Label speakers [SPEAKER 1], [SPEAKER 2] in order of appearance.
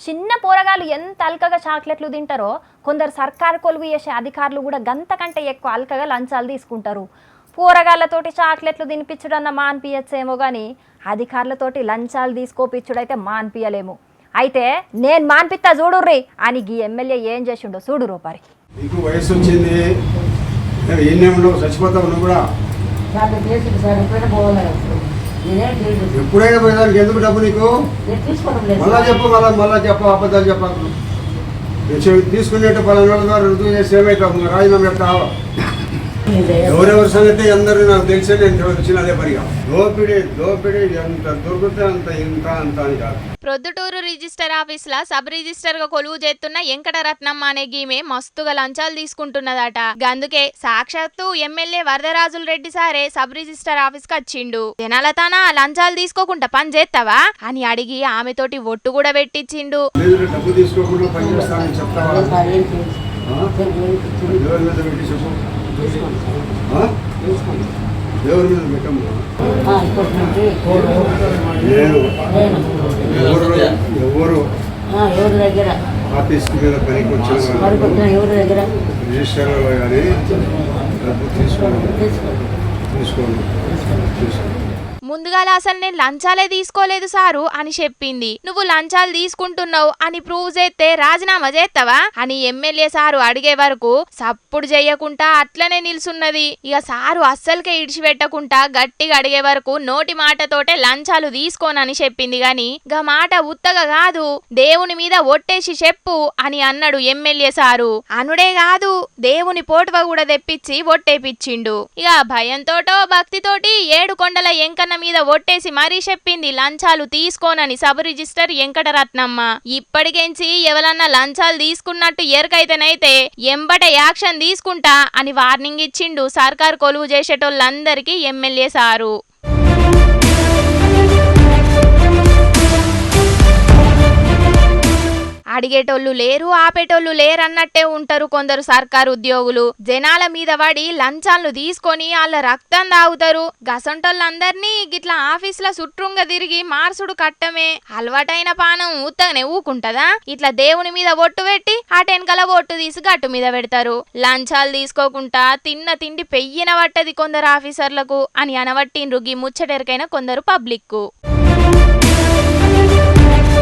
[SPEAKER 1] చిన్న పోరగాళ్ళు ఎంత అల్కగా చాక్లెట్లు తింటారో కొందరు సర్కారు కొలువు చేసే అధికారులు కూడా గంతకంటే ఎక్కువ అల్కగా లంచాలు తీసుకుంటారు. పోరగాళ్ళతోటి చాక్లెట్లు తినిపించుడన్న మాన్పియచ్చేమో కానీ అధికారులతోటి లంచాలు తీసుకోపిచ్చుడైతే మాన్పియలేము. అయితే నేను మాన్పిత్తా చూడుర్రి అని ఈ ఎమ్మెల్యే ఏం చేసిండో చూడు రూపారి.
[SPEAKER 2] నీకు వయసు వచ్చింది, ఎన్నే ఉండవు, చచ్చిపోతావు నువ్వు కూడా. ఎప్పుడైనా పోయేదానికి ఎందుకు డబ్బు నీకు? మళ్ళా చెప్పు అబద్ధాలు చెప్పాలి. తీసుకునేట్టు పలానా ద్వారా రుజువు చేసి ఏమైతావు? రాజీనామా పెట్టావు. ఎవరెవరి సంగతి అందరూ నాకు తెలిసే నేను వచ్చిన అదే పరిగా. దోపిడీ ఎంత దొరికితే అంత ఇంత అంత అని కాదు.
[SPEAKER 3] ప్రొద్దుటూరు రిజిస్టర్ ఆఫీస్ లా సబ్ రిజిస్టర్ గా కొలువు చేస్తున్న వెంకటరత్నమ్మ అనే గీమె మస్తుగా లంచాలు తీసుకుంటున్నదట. అందుకే సాక్షాత్తు ఎమ్మెల్యే వరదరాజుల రెడ్డి సారే సబ్ రిజిస్టర్ ఆఫీస్ కి వచ్చిండు. జనాల తానా లంచాలు తీసుకోకుండా పని చేస్తావా అని అడిగి ఆమెతోటి ఒట్టు కూడా పెట్టించిండు.
[SPEAKER 2] డబ్బు తీసుకోకుండా పని చేస్తానని చెప్తావా? ఎవరి మీద పెట్టము. ఎవరు దగ్గర ఆఫీస్ మీద పనికి వచ్చిన ఎవరి దగ్గర రిజిస్టర్లో కానీ డబ్బు తీసుకోండి.
[SPEAKER 3] ముందుగాల అసలు నేను లంచాలే తీసుకోలేదు సారు అని చెప్పింది. నువ్వు లంచాలు తీసుకుంటున్నావు అని ప్రూవ్ చేస్తే రాజీనామా చేస్తావా అని ఎమ్మెల్యే సారు అడిగే వరకు సప్పుడు చెయ్యకుండా అట్లనే నిల్సున్నది. ఇక సారు అస్సలకే ఇడిచిపెట్టకుండా గట్టిగా అడిగే వరకు నోటి మాటతోటే లంచాలు తీసుకోనని చెప్పింది. గాని గా మాట ఉత్తగా కాదు, దేవుని మీద ఒట్టేసి చెప్పు అని అన్నాడు ఎమ్మెల్యే సారు. అనుడే కాదు, దేవుని పోటువ కూడా తెప్పించి ఒట్టేపిచ్చిండు. ఇక భయంతోటో భక్తితోటి 7 కొండల ఎంకన్న మీద ఒట్టేసి మరీ చెప్పింది లంచాలు తీసుకోనని సబ్ రిజిస్టర్ వెంకటరత్నమ్మ. ఇప్పటికెంచి ఎవరన్నా లంచాలు తీసుకున్నట్టు ఎరకైతేనైతే ఎంబట యాక్షన్ తీసుకుంటా అని వార్నింగ్ ఇచ్చిండు సర్కార్ కొలువు చేసేటోళ్ళందరికీ ఎమ్మెల్యే సారు. అడిగేటోళ్ళు లేరు, ఆపేటోళ్ళు లేరన్నట్టే ఉంటారు కొందరు సర్కారు ఉద్యోగులు. జనాల మీద పడి లంచాలను తీసుకొని వాళ్ళ రక్తం తాగుతారు. గసంటోళ్ళందరినీ గిట్లా ఆఫీసుల చుట్రుంగా తిరిగి మార్సుడు కట్టమే. అలవాటైన పానం ఉత్తగనే ఊకుంటదా? ఇట్లా దేవుని మీద ఒట్టు పెట్టి అటెనకల ఒట్టు తీసి గట్టు మీద పెడతారు. లంచాలు తీసుకోకుండా తిన్న తిండి పెయ్యిన పట్టది కొందరు ఆఫీసర్లకు అని అనవట్టిండ్రు గీ ముచ్చటెరకైన కొందరు పబ్లిక్.